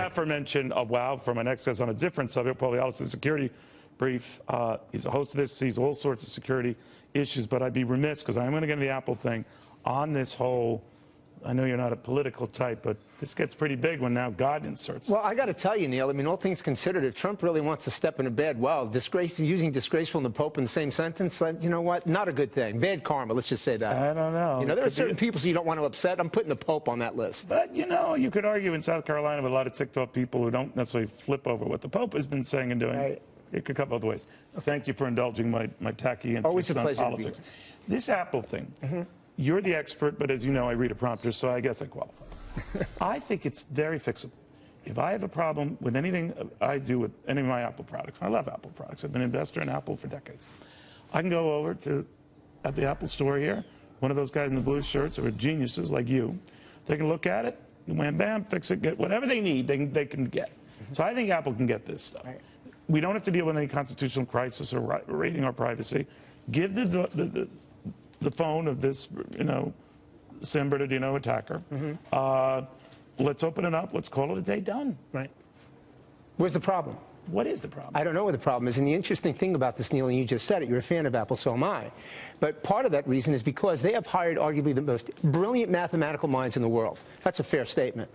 aforementioned of WOW from my next guest on a different subject, Paul Viollis, the security brief. He's a host of this, sees all sorts of security issues, but I'd be remiss, because I'm going to get into the Apple thing, on this whole, I know you're not a political type, but this gets pretty big when now God inserts. Well, I got to tell you, Neil, I mean, all things considered, if Trump really wants to step into bed, well, using disgraceful and the Pope in the same sentence, you know what? Not a good thing. Bad karma, let's just say that. I don't know. You know, there are certain people you don't want to upset. I'm putting the Pope on that list. But, you know, you could argue in South Carolina with a lot of TikTok people who don't necessarily flip over what the Pope has been saying and doing. Right. It could come both ways. Thank you for indulging my tacky interest on politics. This Apple thing, you're the expert, but as you know, I read a prompter, so I guess I qualify. I think it's very fixable. If I have a problem with anything I do with any of my Apple products, I love Apple products. I've been an investor in Apple for decades. I can go over to at the Apple store here, one of those guys in the blue shirts who are geniuses like you. They can look at it, wham, bam, fix it, get whatever they need, they can get. So I think Apple can get this stuff. We don't have to deal with any constitutional crisis or raiding our privacy. Give the phone of this, you know, San Bernardino attacker. Let's open it up. Let's call it a day done. Right. Where's the problem? What is the problem? I don't know what the problem is. And the interesting thing about this, Neil, and you just said it, you're a fan of Apple, so am I. But part of that reason is because they have hired arguably the most brilliant mathematical minds in the world. That's a fair statement.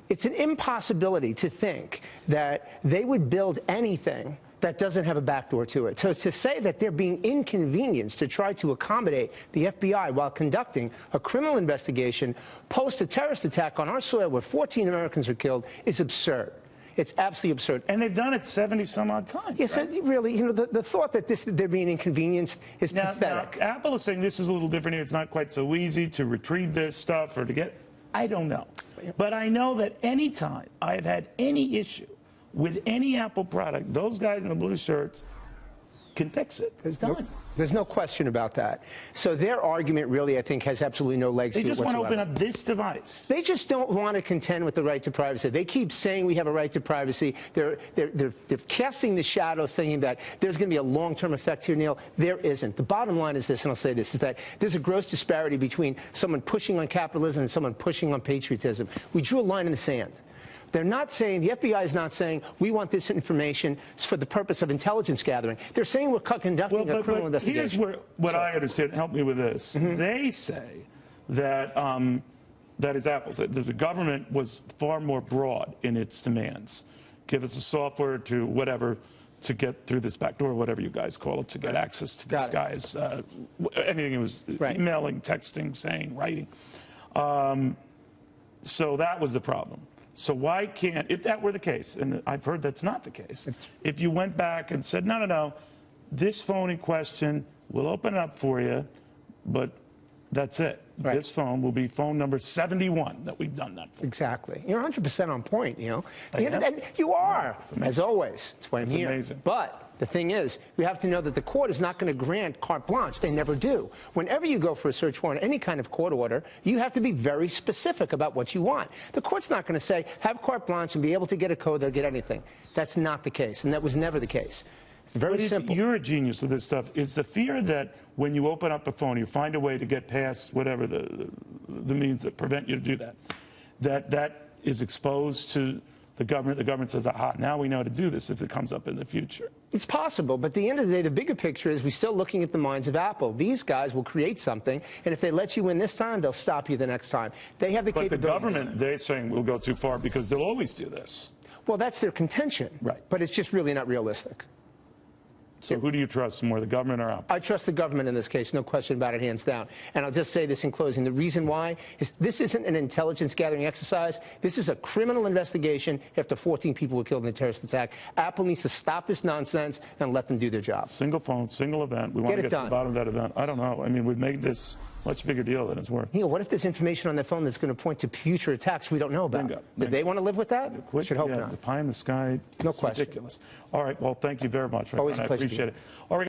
It's an impossibility to think that they would build anything that doesn't have a backdoor to it. So to say that they're being inconvenienced to try to accommodate the FBI while conducting a criminal investigation post a terrorist attack on our soil where 14 Americans are killed is absurd. It's absolutely absurd. And they've done it 70-some-odd times. Yes, right? Really, you know, the thought that they're being inconvenienced is pathetic. Now, Apple is saying this is a little different here. It's not quite so easy to retrieve this stuff or to get. I don't know. But I know that any time I've had any issue with any Apple product, those guys in the blue shirts can fix it. It's done. There's no question about that. So their argument really, I think, has absolutely no legs to it whatsoever. They just want to open up this device. They just don't want to contend with the right to privacy. They keep saying we have a right to privacy. They're casting the shadow, thinking that there's going to be a long-term effect here, Neil. There isn't. The bottom line is this, and I'll say this, is that there's a gross disparity between someone pushing on capitalism and someone pushing on patriotism. We drew a line in the sand. They're not saying, the FBI is not saying, we want this information for the purpose of intelligence gathering. They're saying we're conducting a criminal investigation. Here's what I understand. Help me with this. They say that, that is Apple said, that the government was far more broad in its demands. Give us the software to whatever, to get through this back door, whatever you guys call it, to get access to these guys. Anything it was emailing, texting, saying, writing. So that was the problem. So why can't, if that were the case, and I've heard that's not the case, if you went back and said, no, no, no, this phone in question, we'll open it up for you, but that's it. Right. This phone will be phone number 71 that we've done that for. Exactly. You're 100% on point, you know. And you are, as always. That's why I'm here. Amazing. But the thing is, we have to know that the court is not going to grant carte blanche. They never do. Whenever you go for a search warrant, any kind of court order, you have to be very specific about what you want. The court's not going to say, have carte blanche and be able to get a code, they'll get anything. That's not the case, and that was never the case. Very simple. You're a genius of this stuff. Is the fear that when you open up a phone, you find a way to get past whatever the means that prevent you to do that, that is exposed to the government? The government says, aha, now we know how to do this if it comes up in the future. It's possible, but at the end of the day, the bigger picture is we're still looking at the minds of Apple. These guys will create something, and if they let you in this time, they'll stop you the next time. They have the capability. But the government, they're saying, will go too far because they'll always do this. Well, that's their contention. Right. But it's just really not realistic. So who do you trust more, the government or Apple? I trust the government in this case, no question about it, hands down. And I'll just say this in closing. The reason why is this isn't an intelligence gathering exercise. This is a criminal investigation after 14 people were killed in a terrorist attack. Apple needs to stop this nonsense and let them do their job. Single phone, single event. We want to get to the bottom of that event. I don't know. I mean, we've made this much bigger deal than it's worth. Neil, what if there's information on their phone that's going to point to future attacks we don't know about? Bingo. Do they want to live with that? I should hope not. The pie in the sky, no question. Ridiculous. All right, well, thank you very much. Always a pleasure. I appreciate it. All right.